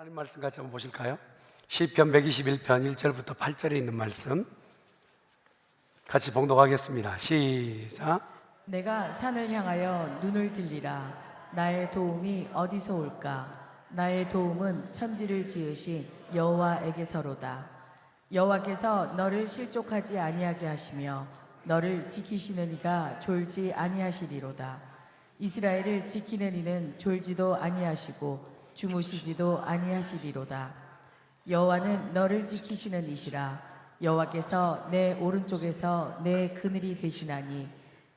하나님 말씀 같이 한번 보실까요? 시편 121편 1절부터 8절에 있는 말씀 같이 봉독하겠습니다. 시작. 내가 산을 향하여 눈을 들리라. 나의 도움이 어디서 올까? 나의 도움은 천지를 지으신 여호와에게서로다. 여호와께서 너를 실족하지 아니하게 하시며 너를 지키시는 이가 졸지 아니하시리로다. 이스라엘을 지키는 이는 졸지도 아니하시고 주무시지도 아니하시리로다. 여호와는 너를 지키시는 이시라. 여호와께서 내 오른쪽에서 내 그늘이 되시나니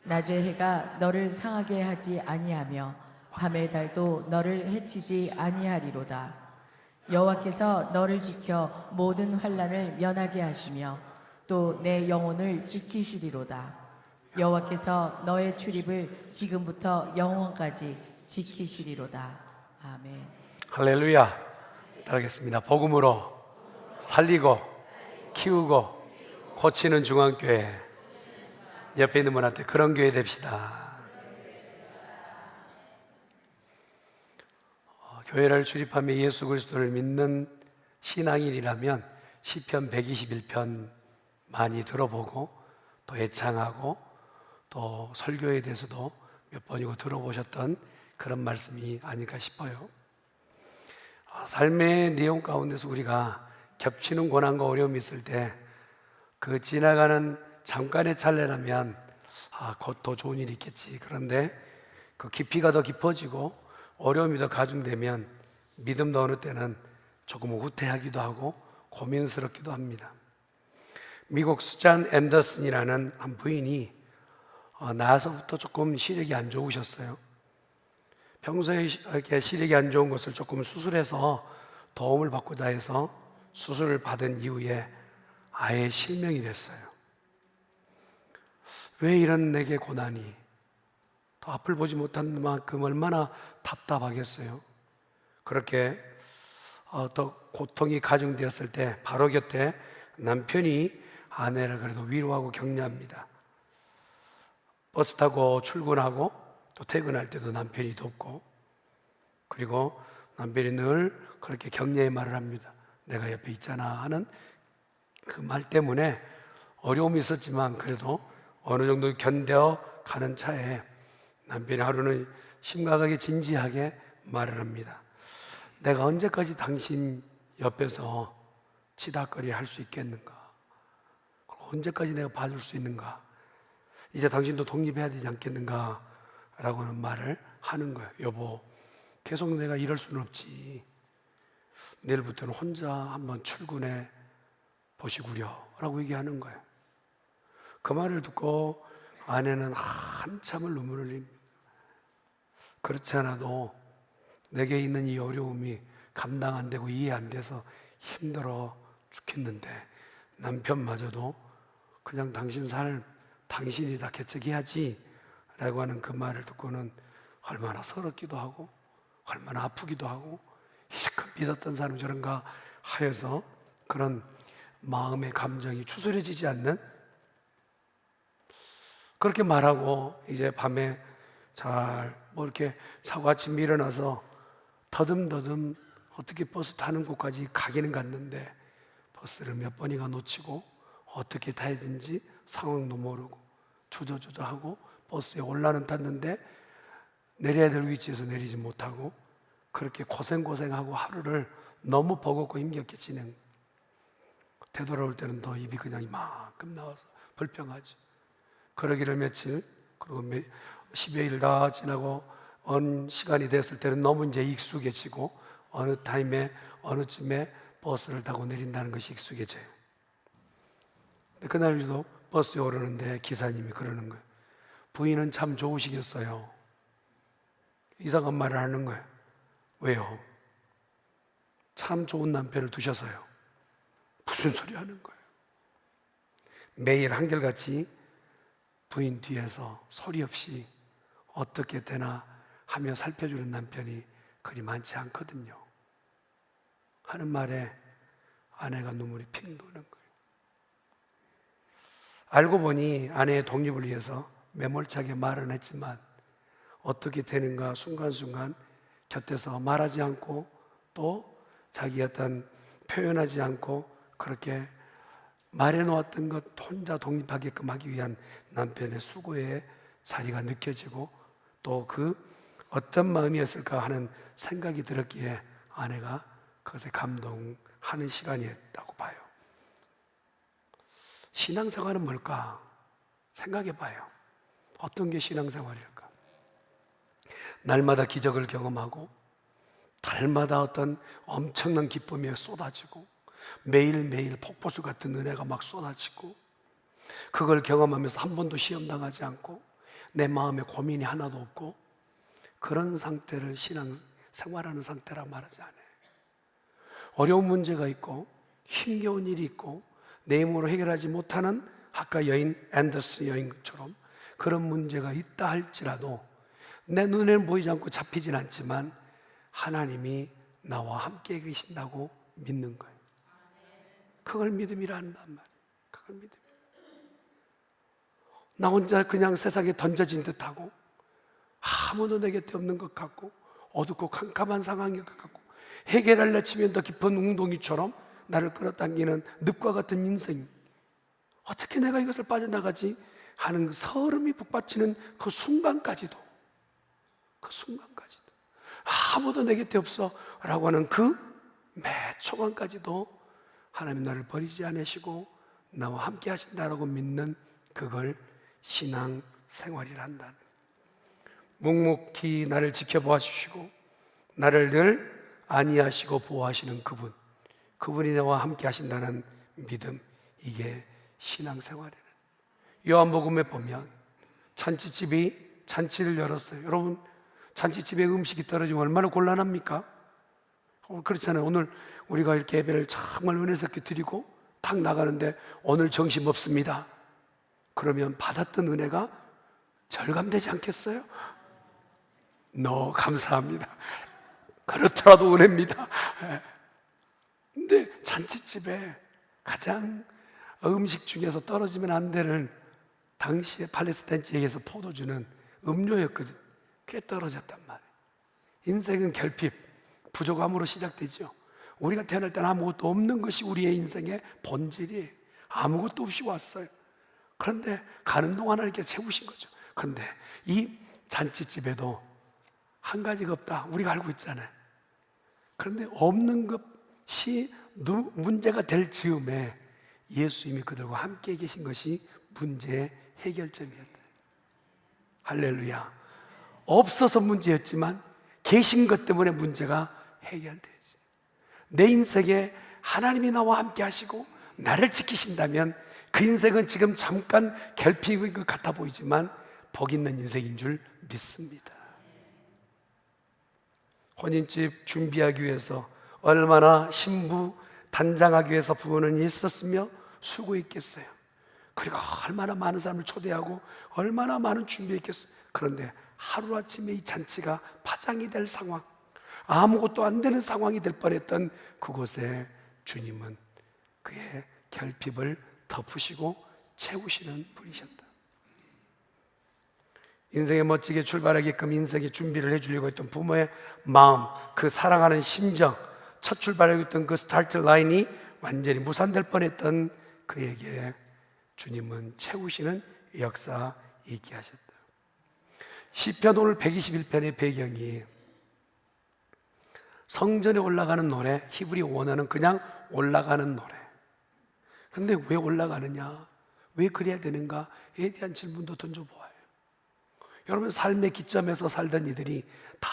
낮의 해가 너를 상하게 하지 아니하며 밤의 달도 너를 해치지 아니하리로다. 여호와께서 너를 지켜 모든 환난을 면하게 하시며 또 내 영혼을 지키시리로다. 여호와께서 너의 출입을 지금부터 영원까지 지키시리로다. 아멘. 할렐루야. 따르겠습니다. 복음으로 살리고 키우고 고치는 중앙교회. 옆에 있는 분한테 그런 교회 됩시다. 교회를 출입하며 예수 그리스도를 믿는 신앙인이라면 시편 121편 많이 들어보고 또 애창하고 또 설교에 대해서도 몇 번이고 들어보셨던 그런 말씀이 아닐까 싶어요. 삶의 내용 가운데서 우리가 겹치는 고난과 어려움이 있을 때 그 지나가는 잠깐의 찰나라면 곧 더 좋은 일이 있겠지. 그런데 그 깊이가 더 깊어지고 어려움이 더 가중되면 믿음도 어느 때는 조금 후퇴하기도 하고 고민스럽기도 합니다. 미국 수잔 앤더슨이라는 한 부인이 나서부터 조금 시력이 안 좋으셨어요. 평소에 이렇게 시력이 안 좋은 것을 조금 수술해서 도움을 받고자 해서 수술을 받은 이후에 아예 실명이 됐어요. 왜 이런 내게 고난이, 더 앞을 보지 못한 만큼 얼마나 답답하겠어요. 그렇게 더 고통이 가중되었을 때 바로 곁에 남편이 아내를 그래도 위로하고 격려합니다. 버스 타고 출근하고 또 퇴근할 때도 남편이 돕고, 그리고 남편이 늘 그렇게 격려의 말을 합니다. 내가 옆에 있잖아 하는 그 말 때문에 어려움이 있었지만 그래도 어느 정도 견뎌가는 차에 남편이 하루는 심각하게 진지하게 말을 합니다. 내가 언제까지 당신 옆에서 치닥거리 할 수 있겠는가? 언제까지 내가 봐줄 수 있는가? 이제 당신도 독립해야 되지 않겠는가? 라고 하는 말을 하는 거예요. 여보, 계속 내가 이럴 수는 없지. 내일부터는 혼자 한번 출근해 보시구려 라고 얘기하는 거예요. 그 말을 듣고 아내는 한참을 눈물을 흘립니다. 그렇지 않아도 내게 있는 이 어려움이 감당 안 되고 이해 안 돼서 힘들어 죽겠는데 남편마저도 그냥 당신 삶 당신이 다 개척해야지 라고 하는 그 말을 듣고는 얼마나 서럽기도 하고 얼마나 아프기도 하고 실컷 믿었던 사람이 저런가 하여서 그런 마음의 감정이 추스려지지 않는, 그렇게 말하고 이제 밤에 잘 뭐 이렇게 자고 아침에 일어나서 더듬더듬 어떻게 버스 타는 곳까지 가기는 갔는데 버스를 몇 번이가 놓치고 어떻게 타야 되는지 상황도 모르고 주저주저하고 버스에 올라는 탔는데 내려야 될 위치에서 내리지 못하고 그렇게 고생하고 하루를 너무 버겁고 힘겹게 지낸, 되돌아올 때는 더 입이 그냥 이만큼 나와서 불평하죠. 그러기를 며칠, 그리고 10여일 다 지나고 어느 시간이 됐을 때는 너무 이제 익숙해지고 어느 타임에 어느 쯤에 버스를 타고 내린다는 것이 익숙해져요. 근데 그날도 버스에 오르는데 기사님이 그러는 거예요. 부인은 참 좋으시겠어요. 이상한 말을 하는 거예요. 왜요? 참 좋은 남편을 두셔서요. 무슨 소리 하는 거예요? 매일 한결같이 부인 뒤에서 소리 없이 어떻게 되나 하며 살펴주는 남편이 그리 많지 않거든요 하는 말에 아내가 눈물이 핑 도는 거예요. 알고 보니 아내의 독립을 위해서 매몰차게 말은 했지만 어떻게 되는가 순간순간 곁에서 말하지 않고 또 자기 어떤 표현하지 않고 그렇게 말해놓았던 것 혼자 독립하게끔 하기 위한 남편의 수고의 자리가 느껴지고 또 그 어떤 마음이었을까 하는 생각이 들었기에 아내가 그것에 감동하는 시간이었다고 봐요. 신앙생활은 뭘까? 생각해 봐요. 어떤 게 신앙생활일까? 날마다 기적을 경험하고 달마다 어떤 엄청난 기쁨이 쏟아지고 매일매일 폭포수 같은 은혜가 막 쏟아지고 그걸 경험하면서 한 번도 시험당하지 않고 내 마음에 고민이 하나도 없고 그런 상태를 신앙생활하는 상태라 말하지 않아요. 어려운 문제가 있고 힘겨운 일이 있고 내 힘으로 해결하지 못하는 아까 여인 앤더스 여인처럼 그런 문제가 있다 할지라도 내 눈에는 보이지 않고 잡히진 않지만 하나님이 나와 함께 계신다고 믿는 거예요. 그걸 믿음이라 한단 말이에요. 그걸 믿음. 나 혼자 그냥 세상에 던져진 듯하고 아무도 내 곁에 없는 것 같고 어둡고 캄캄한 상황인 것 같고 해결하려 치면 더 깊은 웅덩이처럼 나를 끌어당기는 늪과 같은 인생, 어떻게 내가 이것을 빠져나가지 하는 서름이 북받치는 그 순간까지도 아무도 내 곁에 없어 라고 하는 그 매 초간까지도 하나님 나를 버리지 않으시고 나와 함께 하신다라고 믿는 그걸 신앙생활이라 한다는, 묵묵히 나를 지켜보아 주시고 나를 늘 안위하시고 보호하시는 그분이 나와 함께 하신다는 믿음, 이게 신앙생활이에요. 요한복음에 보면 잔치집이 잔치를 열었어요. 여러분, 잔치집에 음식이 떨어지면 얼마나 곤란합니까? 그렇잖아요. 오늘 우리가 이렇게 예배를 정말 은혜스럽게 드리고 탁 나가는데 오늘 정신 없습니다. 그러면 받았던 은혜가 절감되지 않겠어요? 감사합니다. 그렇더라도 은혜입니다. 근데 잔치집에 가장 음식 중에서 떨어지면 안 되는 당시에 팔레스타인 지역에서 포도주는 음료였거든. 그게 떨어졌단 말이에요. 인생은 결핍, 부족함으로 시작되죠. 우리가 태어날 때는 아무것도 없는 것이 우리의 인생의 본질이에요. 아무것도 없이 왔어요. 그런데 가는 동안 하나님께 채우신 거죠. 그런데 이 잔치집에도 한 가지가 없다, 우리가 알고 있잖아요. 그런데 없는 것이 문제가 될 즈음에 예수님이 그들과 함께 계신 것이 문제의 해결점이었다. 할렐루야. 없어서 문제였지만 계신 것 때문에 문제가 해결되지. 내 인생에 하나님이 나와 함께 하시고 나를 지키신다면 그 인생은 지금 잠깐 결핍인 것 같아 보이지만 복 있는 인생인 줄 믿습니다. 혼인집 준비하기 위해서 얼마나 신부 단장하기 위해서 부모는 있었으며 수고했겠어요. 그리고 얼마나 많은 사람을 초대하고 얼마나 많은 준비했겠어요. 그런데 하루아침에 이 잔치가 파장이 될 상황, 아무것도 안 되는 상황이 될 뻔했던 그곳에 주님은 그의 결핍을 덮으시고 채우시는 분이셨다. 인생에 멋지게 출발하게끔 인생의 준비를 해주려고 했던 부모의 마음, 그 사랑하는 심정, 첫 출발하고 있던 그 스타트 라인이 완전히 무산될 뻔했던 그에게 주님은 채우시는 역사 있게 하셨다. 시편 오늘 121편의 배경이 성전에 올라가는 노래, 히브리 원어는 그냥 올라가는 노래. 근데 왜 올라가느냐? 왜 그래야 되는가에 대한 질문도 던져보아요. 여러분, 삶의 기점에서 살던 이들이 다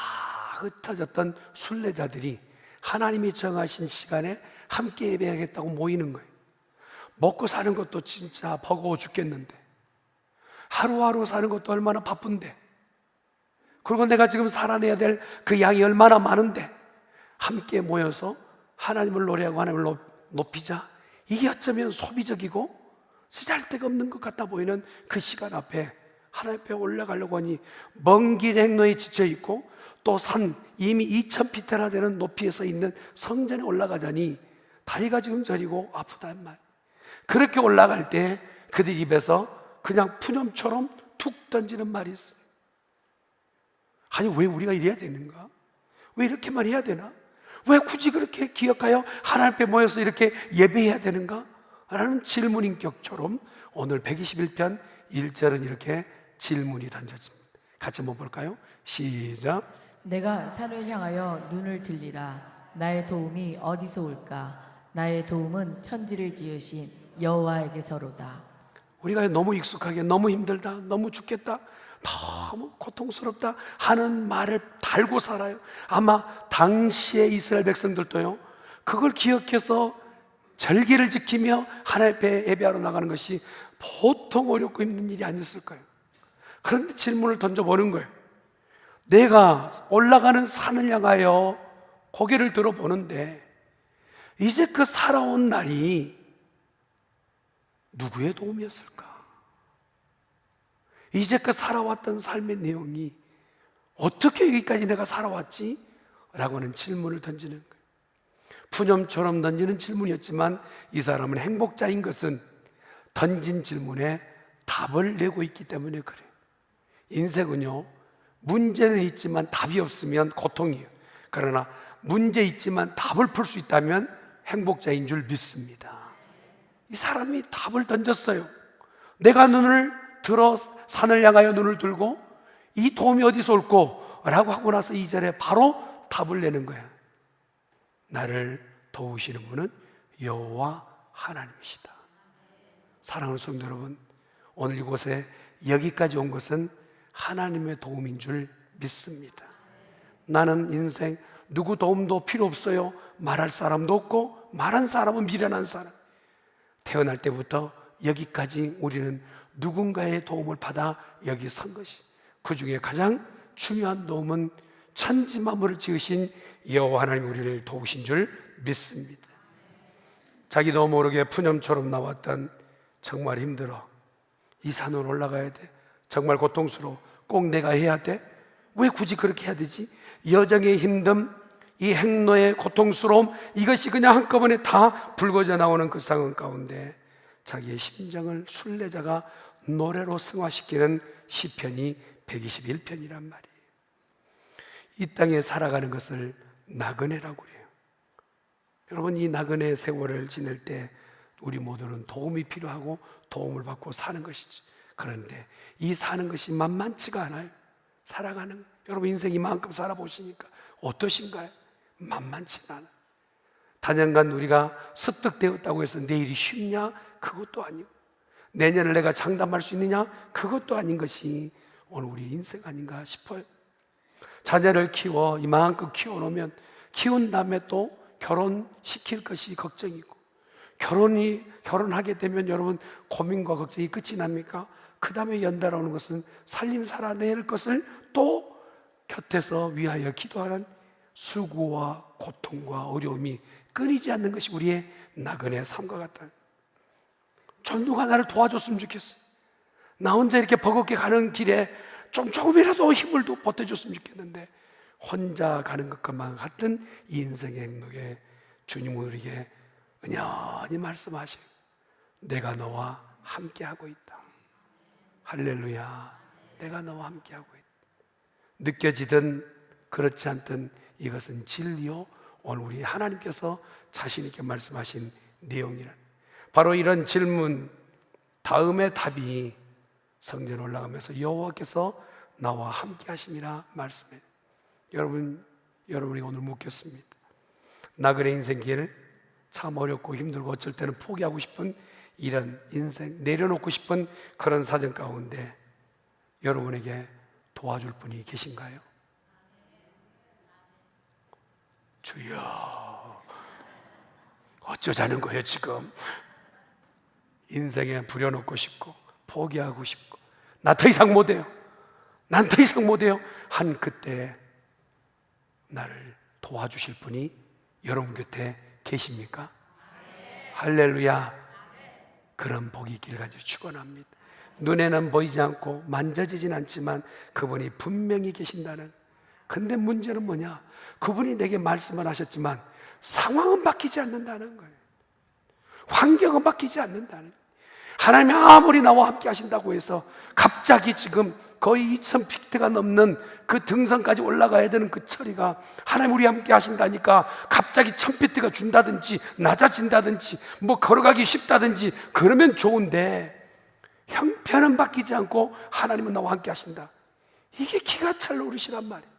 흩어졌던 순례자들이 하나님이 정하신 시간에 함께 예배하겠다고 모이는 거예요. 먹고 사는 것도 진짜 버거워 죽겠는데, 하루하루 사는 것도 얼마나 바쁜데, 그리고 내가 지금 살아내야 될 그 양이 얼마나 많은데 함께 모여서 하나님을 노래하고 하나님을 높이자. 이게 어쩌면 소비적이고 쓰잘데가 없는 것 같아 보이는 그 시간 앞에 하나님 앞에 올라가려고 하니 먼 길 행로에 지쳐있고 또 산 이미 2000피트나 되는 높이에서 있는 성전에 올라가자니 다리가 지금 저리고 아프단 말. 그렇게 올라갈 때 그들 입에서 그냥 푸념처럼 툭 던지는 말이 있어요. 아니, 왜 우리가 이래야 되는가? 왜 이렇게만 해야 되나? 왜 굳이 그렇게 기억하여 하나님 앞에 모여서 이렇게 예배해야 되는가? 라는 질문인격처럼 오늘 121편 1절은 이렇게 질문이 던져집니다. 같이 한번 볼까요? 시작. 내가 산을 향하여 눈을 들리라. 나의 도움이 어디서 올까? 나의 도움은 천지를 지으신 여호와에게서로다. 우리가 너무 익숙하게 너무 힘들다, 너무 죽겠다, 너무 고통스럽다 하는 말을 달고 살아요. 아마 당시의 이스라엘 백성들도요, 그걸 기억해서 절기를 지키며 하나님 앞에 예배하러 나가는 것이 보통 어렵고 힘든 일이 아니었을 거예요. 그런데 질문을 던져보는 거예요. 내가 올라가는 산을 향하여 고개를 들어보는데 이제 그 살아온 날이 누구의 도움이었을까? 이제 그 살아왔던 삶의 내용이 어떻게 여기까지 내가 살아왔지? 라고 하는 질문을 던지는 거예요. 푸념처럼 던지는 질문이었지만 이 사람은 행복자인 것은 던진 질문에 답을 내고 있기 때문에 그래요. 인생은요, 문제는 있지만 답이 없으면 고통이에요. 그러나 문제 있지만 답을 풀 수 있다면 행복자인 줄 믿습니다. 이 사람이 답을 던졌어요. 내가 눈을 들어 산을 향하여 눈을 들고 이 도움이 어디서 올꼬? 라고 하고 나서 2절에 바로 답을 내는 거예요. 나를 도우시는 분은 여호와 하나님이시다. 사랑하는 성도 여러분, 오늘 이곳에 여기까지 온 것은 하나님의 도움인 줄 믿습니다. 나는 인생 누구 도움도 필요 없어요. 말할 사람도 없고 말한 사람은 미련한 사람. 태어날 때부터 여기까지 우리는 누군가의 도움을 받아 여기 선 것이, 그 중에 가장 중요한 도움은 천지 만물을 지으신 여호와 하나님 우리를 도우신 줄 믿습니다. 자기도 모르게 푸념처럼 나왔던 정말 힘들어, 이 산으로 올라가야 돼, 정말 고통스러워, 꼭 내가 해야 돼, 왜 굳이 그렇게 해야 되지? 여정의 힘듦, 이 행로의 고통스러움, 이것이 그냥 한꺼번에 다 불거져 나오는 그 상황 가운데 자기의 심정을 순례자가 노래로 승화시키는 시편이 121편이란 말이에요. 이 땅에 살아가는 것을 나그네라고 그래요. 여러분, 이 나그네 세월을 지낼 때 우리 모두는 도움이 필요하고 도움을 받고 사는 것이지. 그런데 이 사는 것이 만만치가 않아요. 살아가는, 여러분 인생 이만큼 살아보시니까 어떠신가요? 만만치는 않아요. 단연간 우리가 습득되었다고 해서 내일이 쉽냐? 그것도 아니고, 내년을 내가 장담할 수 있느냐? 그것도 아닌 것이 오늘 우리 인생 아닌가 싶어요. 자녀를 키워 이만큼 키워놓으면 키운 다음에 또 결혼시킬 것이 걱정이고, 결혼하게 되면 여러분 고민과 걱정이 끝이 납니까? 그 다음에 연달아 오는 것은 살림 살아낼 것을 또 곁에서 위하여 기도하는 수고와 고통과 어려움이 끊이지 않는 것이 우리의 나그네 삶과 같다. 전 누가 나를 도와줬으면 좋겠어요. 나 혼자 이렇게 버겁게 가는 길에 조금이라도 힘을 더 보태줬으면 좋겠는데, 혼자 가는 것과만 같은 이 인생의 행로에 주님은 우리에게 은연히 말씀하셔요. 내가 너와 함께하고 있다. 할렐루야. 내가 너와 함께하고 있다. 느껴지든 그렇지 않든 이것은 진리요, 오늘 우리 하나님께서 자신 있게 말씀하신 내용이란, 바로 이런 질문 다음의 답이 성전에 올라가면서 여호와께서 나와 함께 하심이라 말씀해요. 여러분이 오늘 묻겠습니다. 나그네 인생길 참 어렵고 힘들고 어쩔 때는 포기하고 싶은 이런 인생, 내려놓고 싶은 그런 사정 가운데 여러분에게 도와줄 분이 계신가요? 주여, 어쩌자는 거예요 지금? 인생에 부려놓고 싶고 포기하고 싶고 나 더 이상 못해요, 난 더 이상 못해요 한 그때 나를 도와주실 분이 여러분 곁에 계십니까? 할렐루야. 그런 복이 있기를 간절히 축원합니다. 눈에는 보이지 않고 만져지진 않지만 그분이 분명히 계신다는. 근데 문제는 뭐냐? 그분이 내게 말씀을 하셨지만 상황은 바뀌지 않는다는 거예요. 환경은 바뀌지 않는다는. 하나님이 아무리 나와 함께 하신다고 해서 갑자기 지금 거의 2000피트가 넘는 그 등산까지 올라가야 되는 그 처리가 하나님 우리 함께 하신다니까 갑자기 1000피트가 준다든지 낮아진다든지 뭐 걸어가기 쉽다든지 그러면 좋은데, 형편은 바뀌지 않고 하나님은 나와 함께 하신다. 이게 기가 찰 노릇이란 말이에요.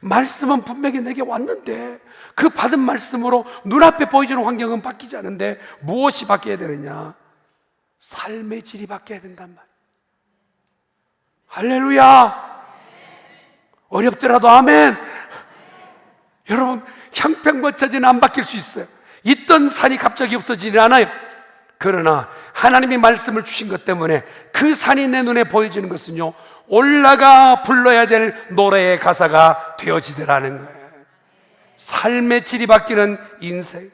말씀은 분명히 내게 왔는데 그 받은 말씀으로 눈앞에 보여주는 환경은 바뀌지 않은데 무엇이 바뀌어야 되느냐? 삶의 질이 바뀌어야 된단 말이에요. 할렐루야. 어렵더라도 아멘. 여러분, 형편거쳐지는 안 바뀔 수 있어요. 있던 산이 갑자기 없어지지 않아요. 그러나 하나님이 말씀을 주신 것 때문에 그 산이 내 눈에 보여지는 것은요, 올라가 불러야 될 노래의 가사가 되어지더라는 거예요. 삶의 질이 바뀌는 인생.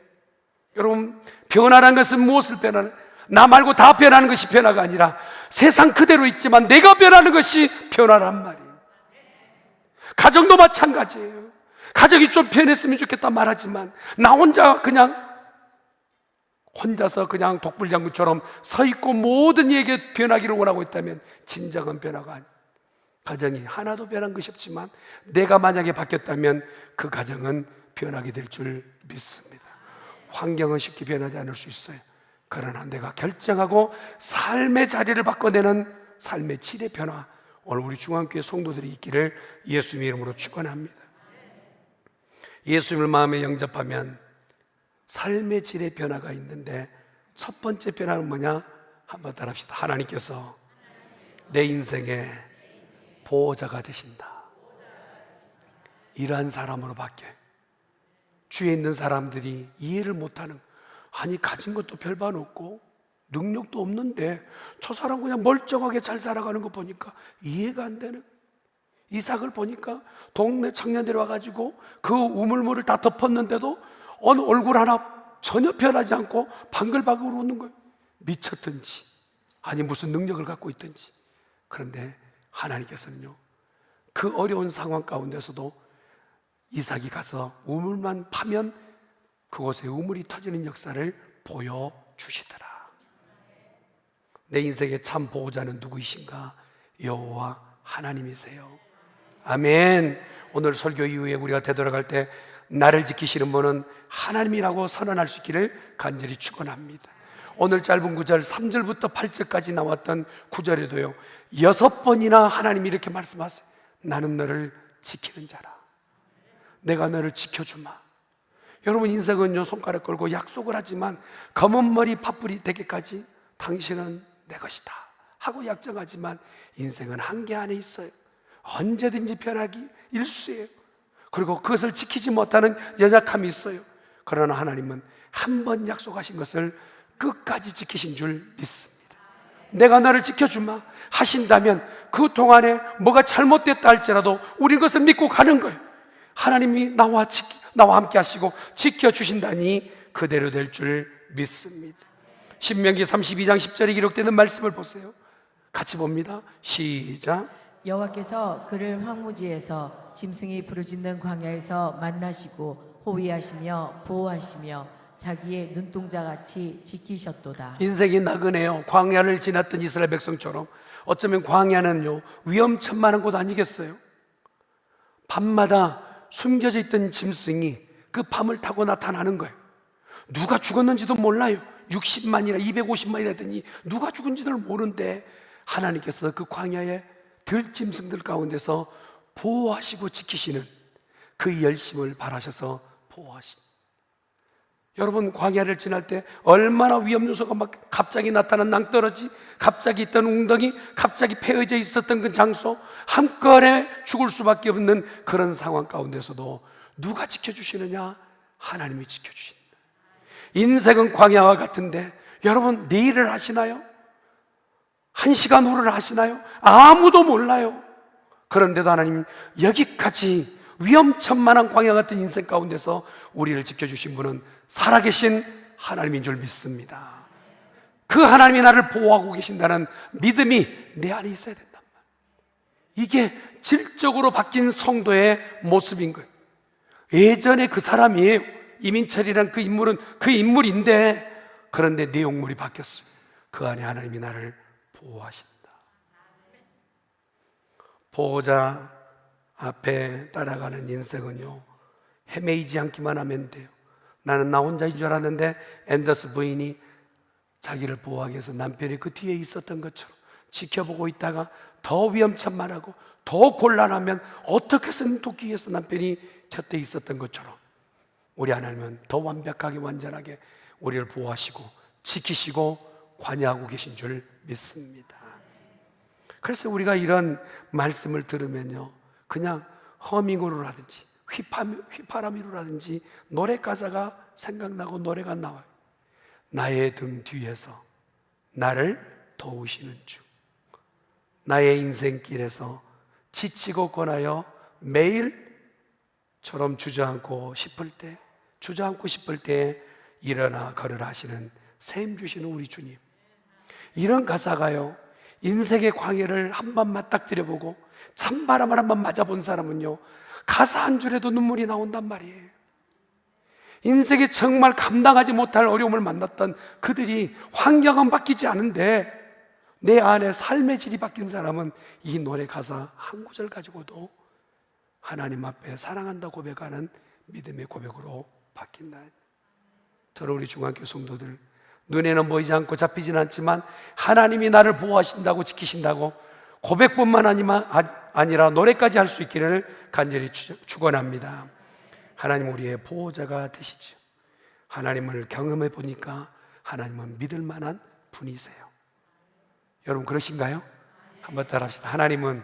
여러분, 변화라는 것은 무엇을 변하는? 나 말고 다 변하는 것이 변화가 아니라 세상 그대로 있지만 내가 변하는 것이 변화란 말이에요. 가정도 마찬가지예요. 가정이 좀 변했으면 좋겠다 말하지만 나 혼자서 그냥 독불장군처럼 서 있고 모든 이에게 변하기를 원하고 있다면 진정한 변화가 아니에요. 가정이 하나도 변한 것이 없지만 내가 만약에 바뀌었다면 그 가정은 변하게 될 줄 믿습니다. 환경은 쉽게 변하지 않을 수 있어요. 그러나 내가 결정하고 삶의 자리를 바꿔내는 삶의 질의 변화, 오늘 우리 중앙교회 성도들이 있기를 예수님의 이름으로 축원합니다. 예수님을 마음에 영접하면 삶의 질의 변화가 있는데 첫 번째 변화는 뭐냐? 한번 따라합시다. 하나님께서 내 인생의 보호자가 되신다. 이러한 사람으로 바뀌어요. 주위에 있는 사람들이 이해를 못하는, 아니 가진 것도 별반 없고 능력도 없는데 저 사람 그냥 멀쩡하게 잘 살아가는 거 보니까 이해가 안 되는, 이삭을 보니까 동네 청년들이 와가지고 그 우물물을 다 덮었는데도 어느 얼굴 하나 전혀 변하지 않고 방글방글 웃는 거예요. 미쳤든지 아니 무슨 능력을 갖고 있든지. 그런데 하나님께서는요, 그 어려운 상황 가운데서도 이삭이 가서 우물만 파면 그곳에 우물이 터지는 역사를 보여주시더라. 내 인생의 참 보호자는 누구이신가? 여호와 하나님이세요. 아멘. 오늘 설교 이후에 우리가 되돌아갈 때 나를 지키시는 분은 하나님이라고 선언할 수 있기를 간절히 축원합니다. 오늘 짧은 구절 3절부터 8절까지 나왔던 구절에도요 6번이나 하나님이 이렇게 말씀하세요. 나는 너를 지키는 자라. 내가 너를 지켜주마. 여러분, 인생은요 손가락 걸고 약속을 하지만 검은 머리 팥불이 되기까지 당신은 내 것이다 하고 약정하지만 인생은 한계 안에 있어요. 언제든지 변하기 일쑤예요. 그리고 그것을 지키지 못하는 연약함이 있어요. 그러나 하나님은 한 번 약속하신 것을 끝까지 지키신 줄 믿습니다. 내가 너를 지켜주마 하신다면 그 동안에 뭐가 잘못됐다 할지라도 우리는 그것을 믿고 가는 거예요. 하나님이 나와 함께 하시고 지켜주신다니 그대로 될 줄 믿습니다. 신명기 32장 10절에 기록되는 말씀을 보세요. 같이 봅니다. 시작. 여호와께서 그를 황무지에서 짐승이 부르짖는 광야에서 만나시고 호위하시며 보호하시며 자기의 눈동자같이 지키셨도다. 인생이 나그네요. 광야를 지났던 이스라엘 백성처럼 어쩌면 광야는요 위험천만한 곳 아니겠어요? 밤마다 숨겨져 있던 짐승이 그 밤을 타고 나타나는 거예요. 누가 죽었는지도 몰라요. 60만이나 250만이나 했더니 누가 죽은지를 모르는데 하나님께서 그 광야의 들짐승들 가운데서 보호하시고 지키시는 그 열심을 바라셔서 보호하신. 여러분, 광야를 지날 때 얼마나 위험 요소가 막 갑자기 나타난 낭떠러지, 갑자기 있던 웅덩이, 갑자기 패여져 있었던 그 장소, 한꺼번에 죽을 수밖에 없는 그런 상황 가운데서도 누가 지켜주시느냐? 하나님이 지켜주신다. 인생은 광야와 같은데 여러분, 내일을 하시나요? 1시간 후를 하시나요? 아무도 몰라요. 그런데도 하나님 여기까지 위험천만한 광야 같은 인생 가운데서 우리를 지켜주신 분은 살아계신 하나님인 줄 믿습니다. 그 하나님이 나를 보호하고 계신다는 믿음이 내 안에 있어야 된단 말이에요. 이게 질적으로 바뀐 성도의 모습인 거예요. 예전에 그 사람이에요. 이민철이란 그 인물은 그 인물인데 그런데 내용물이 바뀌었어요. 그 안에 하나님이 나를 보호하신다. 보호자 앞에 따라가는 인생은요, 헤매이지 않기만 하면 돼요. 나는 나 혼자인 줄 알았는데 앤더스 부인이 자기를 보호하기 위해서 남편이 그 뒤에 있었던 것처럼 지켜보고 있다가 더 위험천만하고 더 곤란하면 어떻게 해서든 돕기 위해서 남편이 곁에 있었던 것처럼 우리 하나님은 더 완벽하게 완전하게 우리를 보호하시고 지키시고 관여하고 계신 줄 믿습니다. 그래서 우리가 이런 말씀을 들으면요, 그냥 허밍으로라든지 휘파람으로라든지 노래 가사가 생각나고 노래가 나와요. 나의 등 뒤에서 나를 도우시는 주, 나의 인생길에서 지치고 권하여 매일처럼 주저앉고 싶을 때 일어나 걸으라 하시는 샘 주시는 우리 주님. 이런 가사가요, 인생의 광해를 한번 맞닥뜨려보고 찬바람을 한번 맞아본 사람은요, 가사 한 줄에도 눈물이 나온단 말이에요. 인생에 정말 감당하지 못할 어려움을 만났던 그들이 환경은 바뀌지 않은데 내 안에 삶의 질이 바뀐 사람은 이 노래 가사 한 구절 가지고도 하나님 앞에 사랑한다 고백하는 믿음의 고백으로 바뀐다. 저는 우리 중학교 성도들, 눈에는 보이지 않고 잡히지는 않지만 하나님이 나를 보호하신다고 지키신다고 고백뿐만 아니라 노래까지 할 수 있기를 간절히 축원합니다. 하나님 우리의 보호자가 되시죠. 하나님을 경험해 보니까 하나님은 믿을 만한 분이세요. 여러분 그러신가요? 한번 따라합시다. 하나님은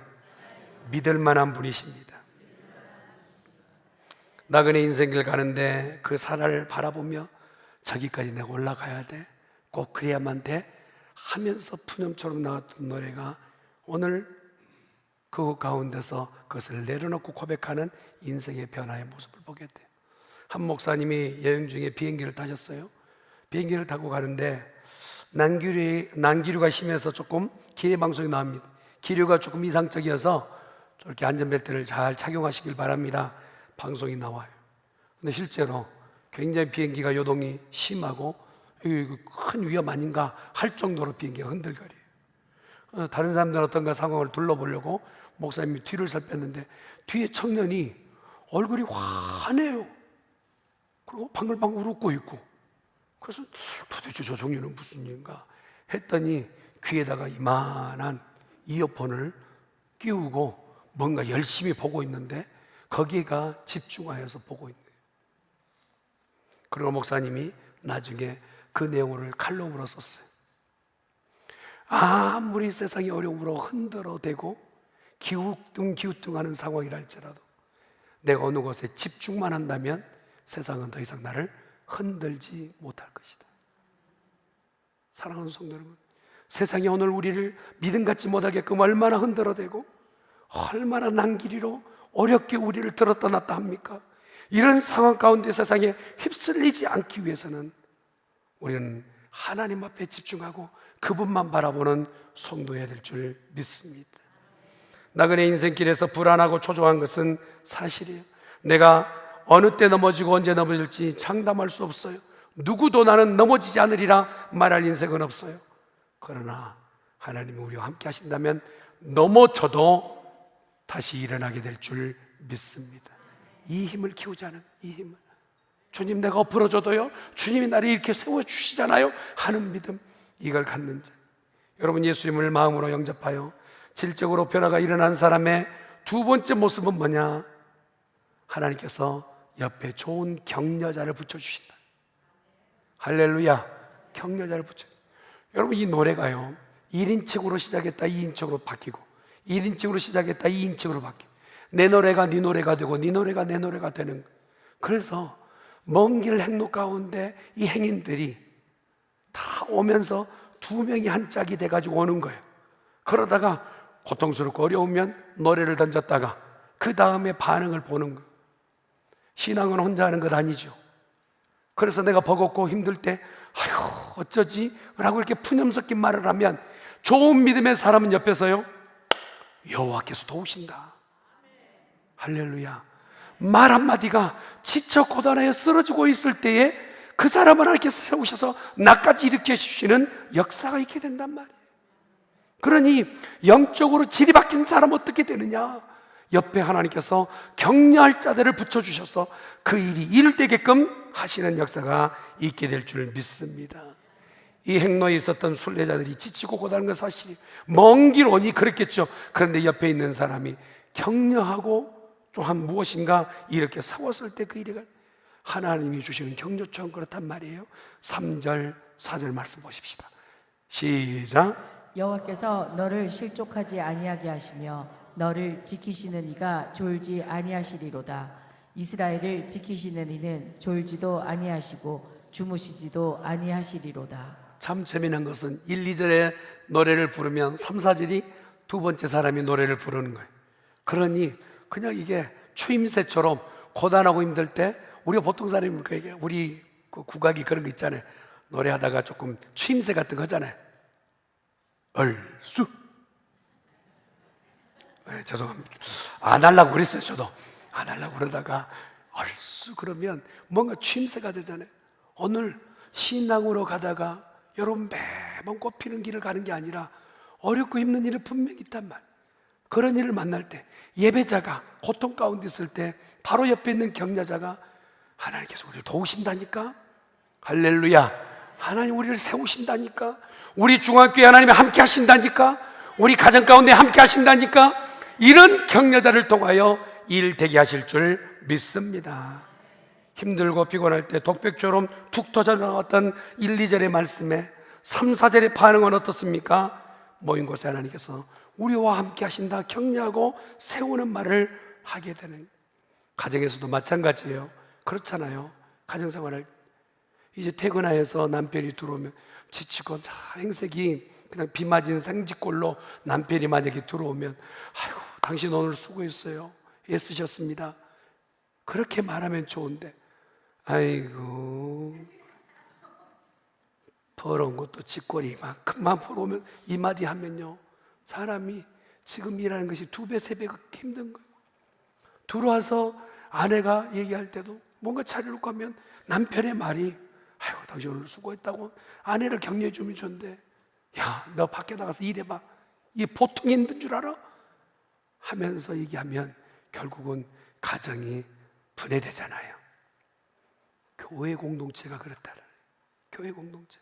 믿을 만한 분이십니다. 나그네 인생길 가는데 그 산을 바라보며 저기까지 내가 올라가야 돼, 꼭 그래야만 돼 하면서 푸념처럼 나왔던 노래가 오늘 그 가운데서 그것을 내려놓고 고백하는 인생의 변화의 모습을 보게 돼요. 한 목사님이 여행 중에 비행기를 타셨어요. 비행기를 타고 가는데 난기류가 심해서 조금 기내 방송이 나옵니다. 기류가 조금 이상적이어서 이렇게 안전벨트를 잘 착용하시길 바랍니다. 방송이 나와요. 근데 실제로 굉장히 비행기가 요동이 심하고 큰 위험 아닌가 할 정도로 비행기가 흔들거려요. 다른 사람들은 어떤가 상황을 둘러보려고 목사님이 뒤를 살폈는데 뒤에 청년이 얼굴이 환해요. 그리고 방글방글 웃고 있고, 그래서 도대체 저 청년은 무슨 일인가 했더니 귀에다가 이만한 이어폰을 끼우고 뭔가 열심히 보고 있는데 거기가 집중하여서 보고 있는 거예요. 그리고 목사님이 나중에 그 내용을 칼럼으로 썼어요. 아무리 세상이 어려움으로 흔들어대고 기우뚱기우뚱하는 상황이라 할지라도 내가 어느 곳에 집중만 한다면 세상은 더 이상 나를 흔들지 못할 것이다. 사랑하는 성도 여러분, 세상이 오늘 우리를 믿음 갖지 못하게끔 얼마나 흔들어대고 얼마나 난길이로 어렵게 우리를 들었다 놨다 합니까? 이런 상황 가운데 세상에 휩쓸리지 않기 위해서는 우리는 하나님 앞에 집중하고 그분만 바라보는 성도여야 될 줄 믿습니다. 나그네 인생길에서 불안하고 초조한 것은 사실이에요. 내가 어느 때 넘어지고 언제 넘어질지 장담할 수 없어요. 누구도 나는 넘어지지 않으리라 말할 인생은 없어요. 그러나 하나님이 우리와 함께 하신다면 넘어져도 다시 일어나게 될 줄 믿습니다. 이 힘을 키우자는, 이 힘을, 주님 내가 엎어져도요 주님이 나를 이렇게 세워주시잖아요 하는 믿음, 이걸 갖는 자. 여러분 예수님을 마음으로 영접하여 질적으로 변화가 일어난 사람의 두 번째 모습은 뭐냐? 하나님께서 옆에 좋은 격려자를 붙여주신다. 할렐루야. 격려자를 붙여. 여러분 이 노래가요 1인칭으로 시작했다 2인칭으로 바뀌고 1인칭으로 시작했다 2인칭으로 바뀌고 내 노래가 네 노래가 되고 네 노래가 내 노래가 되는. 그래서 먼 길 행로 가운데 이 행인들이 다 오면서 두 명이 한 짝이 돼가지고 오는 거예요. 그러다가 고통스럽고 어려우면 노래를 던졌다가 그 다음에 반응을 보는 거예요. 신앙은 혼자 하는 것 아니죠. 그래서 내가 버겁고 힘들 때 아휴 어쩌지? 라고 이렇게 푸념 섞인 말을 하면 좋은 믿음의 사람은 옆에서요 여호와께서 도우신다. 할렐루야. 말 한마디가 지쳐 고단하여 쓰러지고 있을 때에 그 사람을 하나님께서 세우셔서 나까지 일으켜 주시는 역사가 있게 된단 말이에요. 그러니 영적으로 질이 바뀐 사람 어떻게 되느냐? 옆에 하나님께서 격려할 자들을 붙여주셔서 그 일이 일되게끔 하시는 역사가 있게 될 줄 믿습니다. 이 행로에 있었던 순례자들이 지치고 고단한 건 사실이 먼 길 오니 그랬겠죠. 그런데 옆에 있는 사람이 격려하고 또한 무엇인가 이렇게 세웠을 때 그 일이 하나님이 주시는 격려처럼 그렇단 말이에요. 3절 4절 말씀 보십시다. 시작. 여호와께서 너를 실족하지 아니하게 하시며 너를 지키시는 이가 졸지 아니하시리로다. 이스라엘을 지키시는 이는 졸지도 아니하시고 주무시지도 아니하시리로다. 참 재미난 것은 1, 2절에 노래를 부르면 3, 4절이 두 번째 사람이 노래를 부르는 거예요. 그러니 그냥 이게 추임새처럼 고단하고 힘들 때 우리가 보통 사람이 우리 그 국악이 그런 거 있잖아요. 노래하다가 조금 추임새 같은 거 하잖아요. 얼쑤. 네, 죄송합니다. 안 하려고 그랬어요. 저도 안 하려고 그러다가 얼쑤 그러면 뭔가 추임새가 되잖아요. 오늘 신앙으로 가다가 여러분 매번 꽃피는 길을 가는 게 아니라 어렵고 힘든 일이 분명히 있단 말이에요. 그런 일을 만날 때 예배자가 고통 가운데 있을 때 바로 옆에 있는 격려자가 하나님께서 우리를 도우신다니까. 할렐루야. 하나님 우리를 세우신다니까. 우리 중앙교회 하나님이 함께 하신다니까. 우리 가정 가운데 함께 하신다니까. 이런 격려자를 통하여 일 되게 하실 줄 믿습니다. 힘들고 피곤할 때 독백처럼 툭 터져 나왔던 1, 2절의 말씀에 3, 4절의 반응은 어떻습니까? 모인 곳에 하나님께서 우리와 함께 하신다 격려하고 세우는 말을 하게 되는. 가정에서도 마찬가지예요. 그렇잖아요. 가정생활을 이제 퇴근하여서 남편이 들어오면 지치고 행색이 그냥 비 맞은 생쥐꼴로 남편이 만약에 들어오면 아이고 당신 오늘 수고했어요. 애쓰셨습니다. 그렇게 말하면 좋은데 아이고 벌어온 것도 쥐꼬리 이만큼만 벌어오면 이 마디 하면요 사람이 지금 일하는 것이 2배, 3배 힘든 거예요. 들어와서 아내가 얘기할 때도 뭔가 차려놓고 하면 남편의 말이 아이고 당신 오늘 수고했다고 아내를 격려해 주면 좋은데 야 너 밖에 나가서 일해봐 이게 보통 힘든 줄 알아? 하면서 얘기하면 결국은 가정이 분해되잖아요. 교회 공동체가 그렇다는 교회 공동체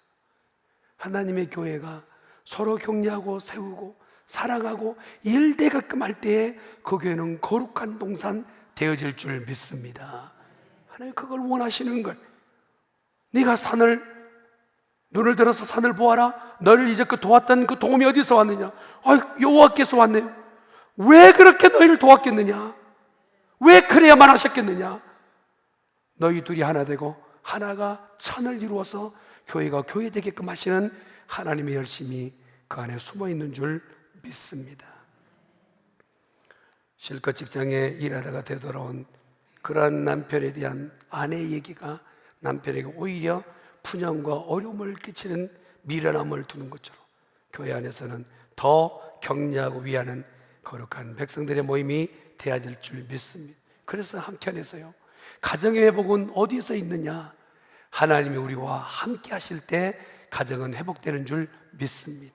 하나님의 교회가 서로 격려하고 세우고 사랑하고 일대가끔 할 때에 그 교회는 거룩한 동산 되어질 줄 믿습니다. 하나님 그걸 원하시는 걸. 네가 눈을 들어서 산을 보아라. 너를 이제껏 도왔던 그 도움이 어디서 왔느냐? 여호와께서 왔네요. 왜 그렇게 너희를 도왔겠느냐? 왜 그래야만 하셨겠느냐? 너희 둘이 하나 되고 하나가 천을 이루어서 교회가 교회 되게끔 하시는 하나님의 열심이 그 안에 숨어 있는 줄 믿습니다. 실컷 직장에 일하다가 되돌아온 그러한 남편에 대한 아내의 얘기가 남편에게 오히려 푸념과 어려움을 끼치는 미련함을 두는 것처럼 교회 안에서는 더 격려하고 위하는 거룩한 백성들의 모임이 되어질 줄 믿습니다. 그래서 한켠에서요 가정의 회복은 어디서 있느냐? 하나님이 우리와 함께 하실 때 가정은 회복되는 줄 믿습니다.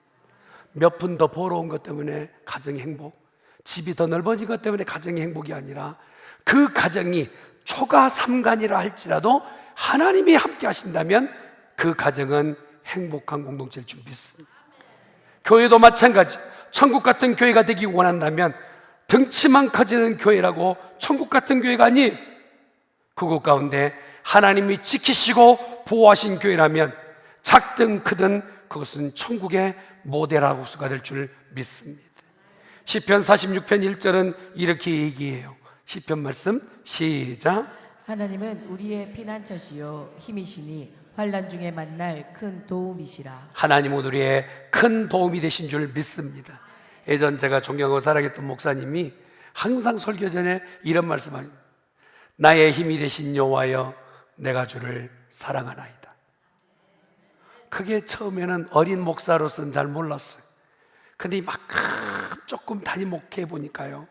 몇 푼 더 벌어온 것 때문에 가정의 행복, 집이 더 넓어진 것 때문에 가정의 행복이 아니라 그 가정이 초가 삼간이라 할지라도 하나님이 함께 하신다면 그 가정은 행복한 공동체일 줄 믿습니다. 교회도 마찬가지. 천국 같은 교회가 되기 원한다면 덩치만 커지는 교회라고 천국 같은 교회가 아닌 그곳 가운데 하나님이 지키시고 보호하신 교회라면 작든 크든 그것은 천국의 모델하우스가 될 줄 믿습니다. 시편 46편 1절은 이렇게 얘기해요. 시편 말씀 시작. 하나님은 우리의 피난처시요 힘이시니 환난 중에 만날 큰 도움이시라. 하나님은 우리의 큰 도움이 되신 줄 믿습니다. 예전 제가 존경하고 사랑했던 목사님이 항상 설교 전에 이런 말씀합니다. 나의 힘이 되신 여호와여 내가 주를 사랑하나이다. 그게 처음에는 어린 목사로서는 잘 몰랐어요. 근데 이만큼 조금 담임 목회해 보니까요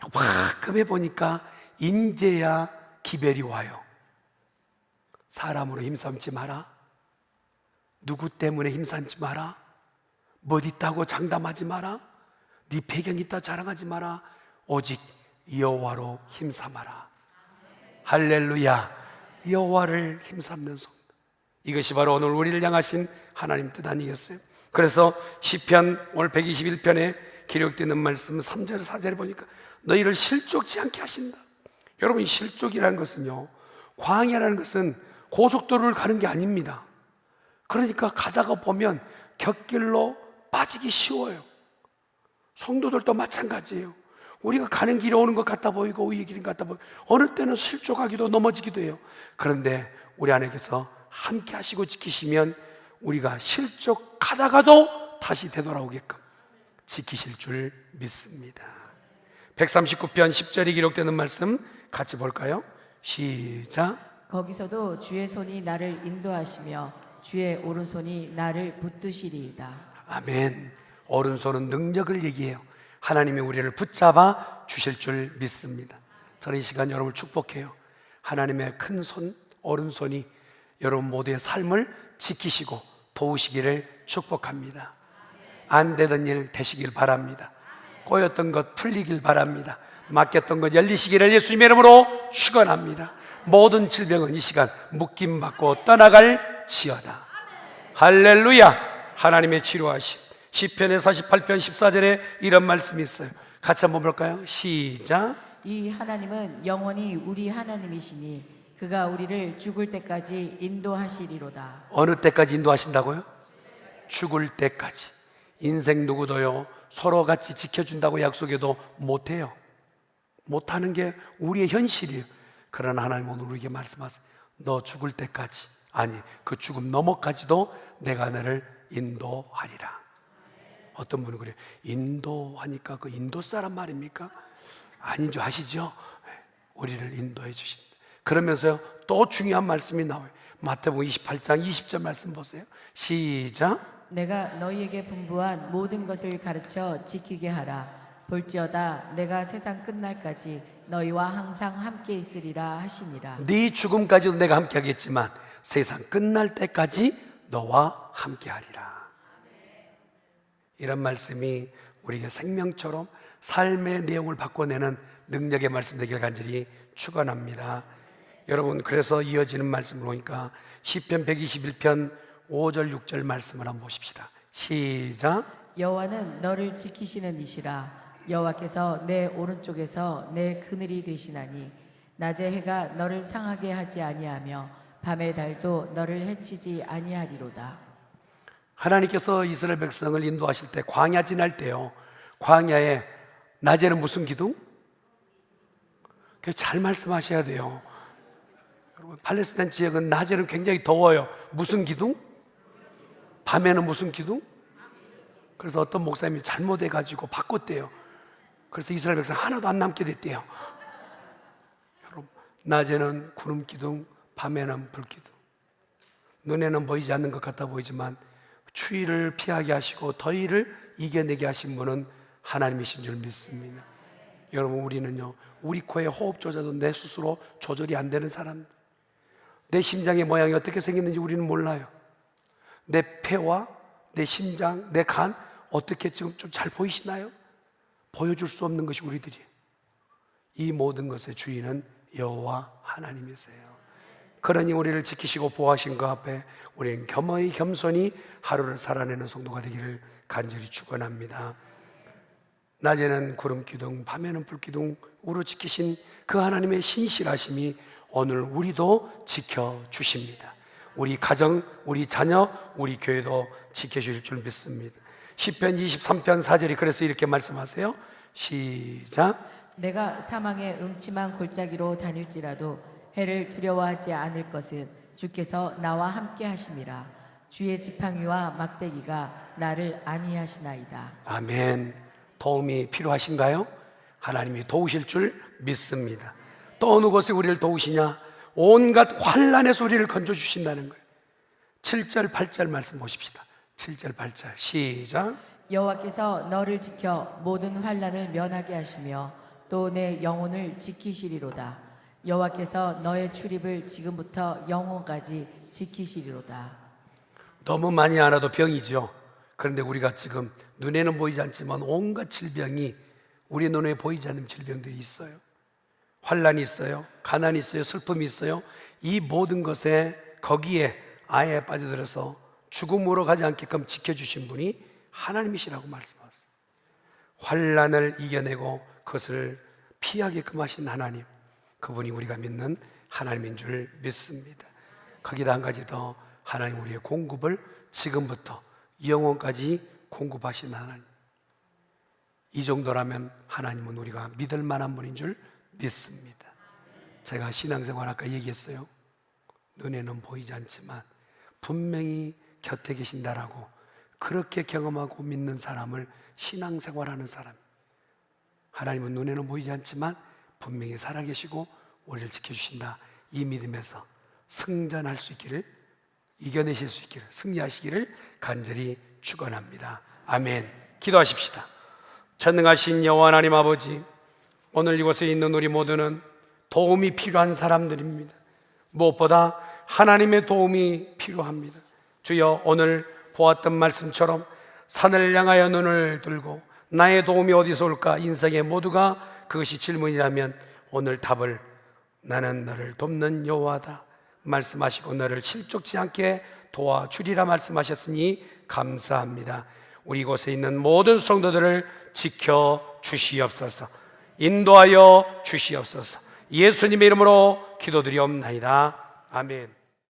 이만큼 해보니까 인제야 기별이 와요. 사람으로 힘삼지 마라. 누구 때문에 힘삼지 마라. 뭐 있다고 장담하지 마라. 네 배경 있다 자랑하지 마라. 오직 여호와로 힘삼아라. 할렐루야. 여호와를 힘삼는 성도, 이것이 바로 오늘 우리를 향하신 하나님 뜻 아니겠어요? 그래서 시편 오늘 121편에 기록되는 말씀 3절 4절에 보니까 너희를 실족지 않게 하신다. 여러분, 이 실족이라는 것은요, 광야라는 것은 고속도로를 가는 게 아닙니다. 그러니까 가다가 보면 곁길로 빠지기 쉬워요. 성도들도 마찬가지예요. 우리가 가는 길에 오는 것 같아 보이고 우리의 길인 것 같아 보이고 어느 때는 실족하기도 넘어지기도 해요. 그런데 우리 안에서 함께 하시고 지키시면 우리가 실족하다가도 다시 되돌아오게끔 지키실 줄 믿습니다. 139편 10절이 기록되는 말씀 같이 볼까요? 시작. 거기서도 주의 손이 나를 인도하시며 주의 오른손이 나를 붙드시리이다. 아멘. 오른손은 능력을 얘기해요. 하나님이 우리를 붙잡아 주실 줄 믿습니다. 저는 이 시간 여러분을 축복해요. 하나님의 큰 손, 오른손이 여러분 모두의 삶을 지키시고 도우시기를 축복합니다. 안 되던 일 되시길 바랍니다. 꼬였던 것 풀리길 바랍니다. 막혔던 것 열리시기를 예수님의 이름으로 축원합니다. 모든 질병은 이 시간 묶임받고 떠나갈 지어다. 할렐루야. 하나님의 치료하심. 시편의 48편 14절에 이런 말씀이 있어요. 같이 한번 볼까요? 시작. 이 하나님은 영원히 우리 하나님이시니 그가 우리를 죽을 때까지 인도하시리로다. 어느 때까지 인도하신다고요? 죽을 때까지. 인생 누구도요 서로 같이 지켜준다고 약속해도 못해요. 못하는 게 우리의 현실이에요. 그러나 하나님 오늘 우리에게 말씀하세요. 너 죽을 때까지, 아니 그 죽음 너머까지도 내가 너를 인도하리라. 어떤 분은 그래요. 인도하니까 그 인도 사람 말입니까? 아닌 줄 아시죠? 우리를 인도해 주신다. 그러면서요 또 중요한 말씀이 나와요. 마태복음 28장 20절 말씀 보세요. 시작. 내가 너희에게 분부한 모든 것을 가르쳐 지키게 하라. 볼지어다 내가 세상 끝날까지 너희와 항상 함께 있으리라 하시니라. 네 죽음까지도 내가 함께 하겠지만 세상 끝날 때까지 너와 함께 하리라. 이런 말씀이 우리에게 생명처럼 삶의 내용을 바꿔내는 능력의 말씀 되길 간절히 축원합니다. 여러분, 그래서 이어지는 말씀을 보니까 시편 121편 5절 6절 말씀을 한번 보십시다. 시작. 여호와는 너를 지키시는 이시라. 여호와께서 내 오른쪽에서 내 그늘이 되시나니 낮의 해가 너를 상하게 하지 아니하며 밤의 달도 너를 해치지 아니하리로다. 하나님께서 이스라엘 백성을 인도하실 때 광야 지날 때요, 광야에 낮에는 무슨 기둥? 잘 말씀하셔야 돼요. 여러분, 팔레스타인 지역은 낮에는 굉장히 더워요. 무슨 기둥? 밤에는 무슨 기둥? 그래서 어떤 목사님이 잘못해가지고 바꿨대요. 그래서 이스라엘 백성 하나도 안 남게 됐대요. 여러분, 낮에는 구름 기둥, 밤에는 불 기둥. 눈에는 보이지 않는 것 같아 보이지만 추위를 피하게 하시고 더위를 이겨내게 하신 분은 하나님이신 줄 믿습니다. 여러분, 우리는요 우리 코의 호흡조차도 내 스스로 조절이 안 되는 사람, 내 심장의 모양이 어떻게 생겼는지 우리는 몰라요. 내 폐와 내 심장, 내 간 어떻게 지금 좀 잘 보이시나요? 보여줄 수 없는 것이 우리들이에요. 이 모든 것의 주인은 여호와 하나님이세요. 그러니 우리를 지키시고 보호하신 그 앞에 우리는 겸허히 겸손히 하루를 살아내는 성도가 되기를 간절히 축원합니다. 낮에는 구름 기둥, 밤에는 불 기둥으로 지키신 그 하나님의 신실하심이 오늘 우리도 지켜주십니다. 우리 가정, 우리 자녀, 우리 교회도 지켜주실 줄 믿습니다. 시편 23편 4절이 그래서 이렇게 말씀하세요. 시작. 내가 사망의 음침한 골짜기로 다닐지라도 해를 두려워하지 않을 것은 주께서 나와 함께 하심이라. 주의 지팡이와 막대기가 나를 안위하시나이다. 아멘. 도움이 필요하신가요? 하나님이 도우실 줄 믿습니다. 또 어느 곳에 우리를 도우시냐? 온갖 환난에서 우리를 건져주신다는 거예요. 7절 8절 말씀 보십시다. 7절 8절 시작. 여호와께서 너를 지켜 모든 환난을 면하게 하시며 또 내 영혼을 지키시리로다. 여호와께서 너의 출입을 지금부터 영원까지 지키시리로다. 너무 많이 알아도 병이죠. 그런데 우리가 지금 눈에는 보이지 않지만 온갖 질병이 우리 눈에 보이지 않는 질병들이 있어요. 환란이 있어요. 가난이 있어요. 슬픔이 있어요. 이 모든 것에 거기에 아예 빠져들어서 죽음으로 가지 않게끔 지켜주신 분이 하나님이시라고 말씀하셨어요. 환란을 이겨내고 그것을 피하게끔 하신 하나님, 그분이 우리가 믿는 하나님인 줄 믿습니다. 거기다 한 가지 더, 하나님 우리의 공급을 지금부터 영원까지 공급하신 하나님. 이 정도라면 하나님은 우리가 믿을 만한 분인 줄 믿습니다. 제가 신앙생활 아까 얘기했어요. 눈에는 보이지 않지만 분명히 곁에 계신다라고 그렇게 경험하고 믿는 사람을 신앙생활하는 사람. 하나님은 눈에는 보이지 않지만 분명히 살아계시고 우리를 지켜주신다. 이 믿음에서 승전할 수 있기를, 이겨내실 수 있기를, 승리하시기를 간절히 축원합니다. 아멘. 기도하십시다. 전능하신 여호와 하나님 아버지, 오늘 이곳에 있는 우리 모두는 도움이 필요한 사람들입니다. 무엇보다 하나님의 도움이 필요합니다. 주여, 오늘 보았던 말씀처럼 산을 향하여 눈을 들고 나의 도움이 어디서 올까? 인생의 모두가 그것이 질문이라면 오늘 답을 나는 너를 돕는 여호와다 말씀하시고 너를 실족치 않게 도와주리라 말씀하셨으니 감사합니다. 우리 이곳에 있는 모든 성도들을 지켜 주시옵소서, 인도하여 주시옵소서. 예수님의 이름으로 기도드리옵나이다. 아멘.